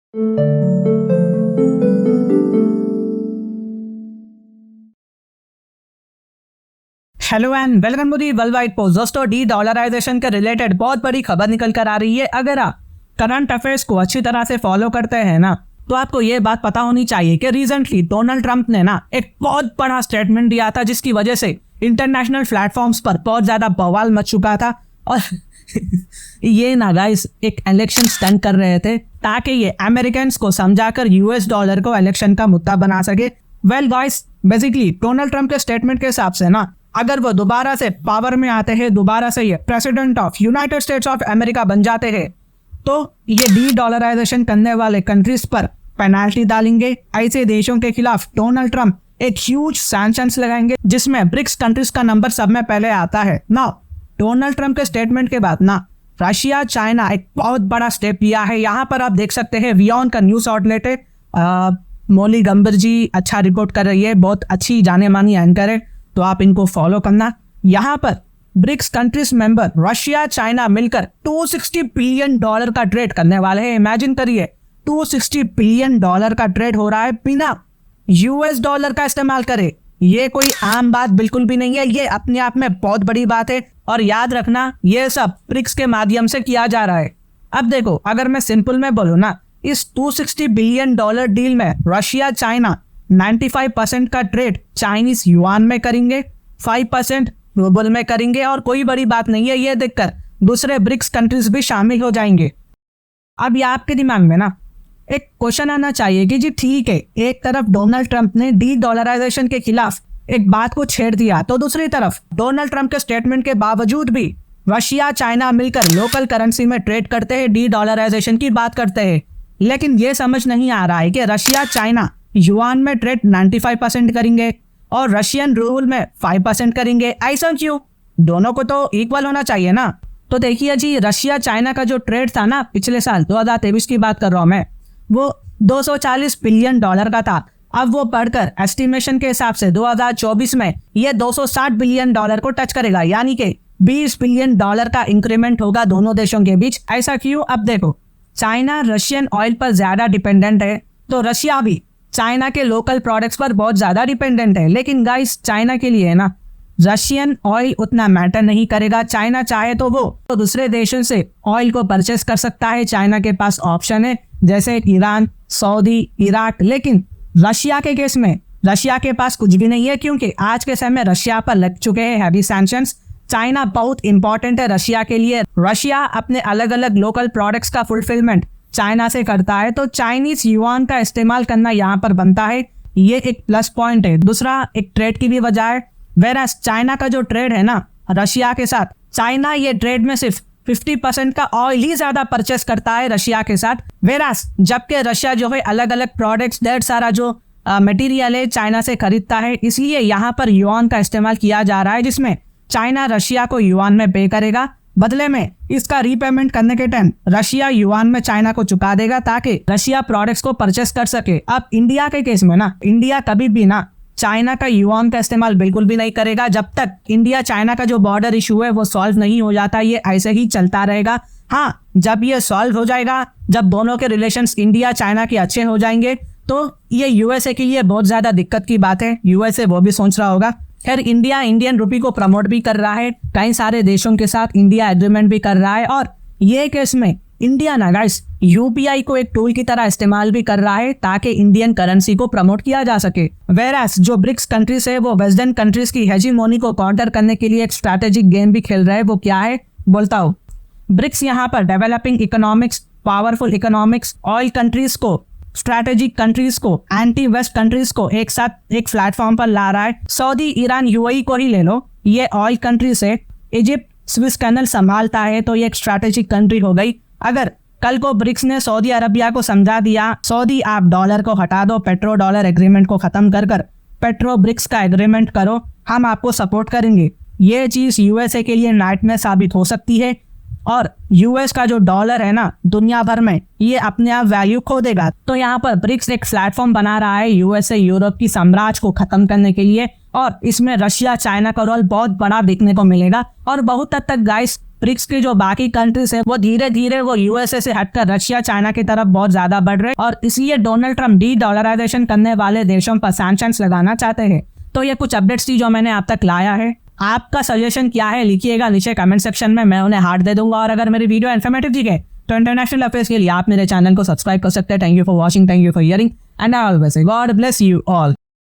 Hello and welcome to the world wide post. दोस्तों, de dollarization के related बहुत बड़ी खबर निकल कर आ रही है। अगर आप करंट अफेयर्स को अच्छी तरह से फॉलो करते हैं ना, तो आपको ये बात पता होनी चाहिए कि रिसेंटली डोनाल्ड ट्रंप ने ना एक बहुत बड़ा स्टेटमेंट दिया था, जिसकी वजह से इंटरनेशनल प्लेटफॉर्म्स पर बहुत ज्यादा बवाल मच चुका था। और ये ना गाइस एक इलेक्शन स्टंट कर रहे थे ताकि ये अमेरिकन को समझाकर यूएस डॉलर को इलेक्शन का मुद्दा बना सके। Well guys, basically Donald Trump के स्टेटमेंट के हिसाब से ना, अगर वो दोबारा से पावर में आते हैं, दोबारा से ये president of United states of America बन जाते हैं, तो ये डी डॉलराइजेशन करने वाले कंट्रीज पर पेनाल्टी डालेंगे। ऐसे देशों के खिलाफ डोनाल्ड ट्रंप एक ह्यूज सैंक्शंस लगाएंगे, जिसमें ब्रिक्स कंट्रीज का नंबर सब में पहले आता है। नाउ डोनाल्ड ट्रंप के स्टेटमेंट के बाद ना रशिया चाइना एक बहुत बड़ा स्टेप लिया है। यहाँ पर आप देख सकते हैं वियॉन का न्यूज आउटलेट है, मोली गंबर जी अच्छा रिपोर्ट कर रही है, बहुत अच्छी जाने मानी एंकर है, तो आप इनको फॉलो करना। यहाँ पर BRICS countries member Russia China मिलकर $260 बिलियन का ट्रेड करने वाले हैं। इमेजिन करिए, $260 बिलियन का ट्रेड हो रहा है बिना यूएस डॉलर का इस्तेमाल करे। ये कोई आम बात बिल्कुल भी नहीं है, ये अपने आप में बहुत बड़ी बात है। और याद रखना, ये सब ब्रिक्स के माध्यम से किया जा रहा है। अब देखो, अगर मैं सिंपल में बोलूँ ना, इस $260 बिलियन डील में रशिया चाइना 95% का ट्रेड चाइनीज युआन में करेंगे, 5% रूबल में करेंगे, और कोई बड़ी बात नहीं है, ये देखकर दूसरे ब्रिक्स कंट्रीज भी शामिल हो जाएंगे। अब ये आपके दिमाग में ना एक क्वेश्चन आना चाहिए कि जी ठीक है, एक तरफ डोनाल्ड ट्रंप ने डी डॉलराइजेशन के खिलाफ एक बात को छेड़ दिया, तो दूसरी तरफ डोनाल्ड ट्रंप के स्टेटमेंट के बावजूद भी रशिया चाइना मिलकर लोकल करेंसी में ट्रेड करते हैं, डी डॉलराइजेशन की बात करते हैं। लेकिन ये समझ नहीं आ रहा है कि रशिया चाइना युआन में ट्रेड 95% करेंगे और रशियन रूबल में 5% करेंगे। ऐसा क्यों? दोनों को तो इक्वल होना चाहिए ना। तो देखिए जी, रशिया चाइना का जो ट्रेड था ना पिछले साल 2023 की बात कर रहा हूं मैं, वो $240 बिलियन का था। अब वो बढ़कर एस्टिमेशन के हिसाब से 2024 में ये $260 बिलियन को टच करेगा, यानी कि $20 बिलियन का इंक्रीमेंट होगा दोनों देशों के बीच। ऐसा क्यों? अब देखो, चाइना रशियन ऑयल पर ज्यादा डिपेंडेंट है, तो रशिया भी चाइना के लोकल प्रोडक्ट्स पर बहुत ज्यादा डिपेंडेंट है। लेकिन गाइस, चाइना के लिए ना रशियन ऑयल उतना मैटर नहीं करेगा। चाइना चाहे तो वो तो दूसरे देशों से ऑयल को परचेस कर सकता है, चाइना के पास ऑप्शन है, जैसे ईरान, सऊदी, इराक। लेकिन रशिया के केस में रशिया के पास कुछ भी नहीं है, क्योंकि आज के समय रशिया पर लग चुके हैं हैवी सैंक्शंस। चाइना बहुत इंपॉर्टेंट है रशिया के लिए। रशिया अपने अलग अलग लोकल प्रोडक्ट्स का फुलफिलमेंट चाइना से करता है, तो चाइनीज युआन का इस्तेमाल करना यहाँ पर बनता है। ये एक प्लस पॉइंट है। दूसरा, एक ट्रेड की भी वजह है। वेरास चाइना का जो ट्रेड है ना रशिया के साथ, चाइना ये ट्रेड में सिर्फ 50% का ऑयल ही ज्यादा परचेस करता है रशिया के साथ। वेरास जबकि रशिया जो है अलग अलग प्रोडक्ट्स, ढेर सारा जो मटेरियल है चाइना से खरीदता है, इसलिए यहाँ पर युआन का इस्तेमाल किया जा रहा है, जिसमें चाइना रशिया को युआन में पे करेगा। बदले में इसका रीपेमेंट करने के टाइम रशिया युआन में चाइना को चुका देगा, ताकि रशिया प्रोडक्ट्स को परचेस कर सके। अब इंडिया के केस में ना, इंडिया कभी भी ना चाइना का युआन का इस्तेमाल बिल्कुल भी नहीं करेगा, जब तक इंडिया चाइना का जो बॉर्डर इशू है वो सॉल्व नहीं हो जाता। ये ऐसे ही चलता रहेगा। हाँ, जब ये सॉल्व हो जाएगा, जब दोनों के रिलेशंस इंडिया चाइना के अच्छे हो जाएंगे, तो ये यूएसए के लिए बहुत ज्यादा दिक्कत की बात है। यूएसए वो भी सोच रहा होगा। खैर, इंडिया इंडियन रुपी को प्रमोट भी कर रहा है, कई सारे देशों के साथ इंडिया एग्रीमेंट भी कर रहा है, और ये केस में इंडिया ना गाइस यूपीआई को एक टूल की तरह इस्तेमाल भी कर रहा है, ताकि इंडियन करेंसी को प्रमोट किया जा सके। वेरास जो ब्रिक्स कंट्रीज है वो वेस्टर्न कंट्रीज की हेजीमोनी को काउंटर करने के लिए एक स्ट्रैटेजिक गेम भी खेल रहे हैं। वो क्या है बोलता हूँ। ब्रिक्स यहाँ पर developing economics, powerful economics, oil countries को, स्ट्रैटेजिक कंट्रीज को, एंटी वेस्ट कंट्रीज को एक साथ एक प्लेटफॉर्म पर ला रहा है। सऊदी, ईरान, यूएई को ही ले लो, ये ऑयल कंट्रीज है। इजिप्ट स्विस कैनल संभालता है, तो ये एक स्ट्रैटेजिक कंट्री हो गई। अगर कल को ब्रिक्स ने सऊदी अरबिया को समझा दिया, सऊदी आप डॉलर को हटा दो, पेट्रो डॉलर एग्रीमेंट को खत्म कर पेट्रो ब्रिक्स का एग्रीमेंट करो, हम आपको सपोर्ट करेंगे, ये चीज यूएसए के लिए नाइटमेयर साबित हो सकती है। और यूएस का जो डॉलर है ना दुनिया भर में, ये अपने आप वैल्यू खो देगा। तो यहाँ पर ब्रिक्स एक प्लेटफॉर्म बना रहा है यूएसए यूरोप की साम्राज्य को खत्म करने के लिए, और इसमें रशिया चाइना का रोल बहुत बड़ा देखने को मिलेगा। और बहुत हद तक गाइस ब्रिक्स की जो बाकी कंट्रीज है वो धीरे धीरे वो यूएसए से हटकर रशिया चाइना की तरफ बहुत ज्यादा बढ़ रहे और इसलिए डोनाल्ड ट्रंप डी डॉलराइजेशन करने वाले देशों पर सैंक्शंस लगाना चाहते हैं। तो ये कुछ अपडेट्स थी जो मैंने आप तक लाया है। आपका सजेशन क्या है लिखिएगा नीचे कमेंट सेक्शन में, मैं उन्हें हार्ट दे दूंगा। और अगर मेरी वीडियो इन्फॉर्मेटिव दिखे तो इंटरनेशनल अफेयर्स के लिए आप मेरे चैनल को सब्सक्राइब कर सकते हैं। Thank you for watching, thank you for hearing and I always say God bless you all.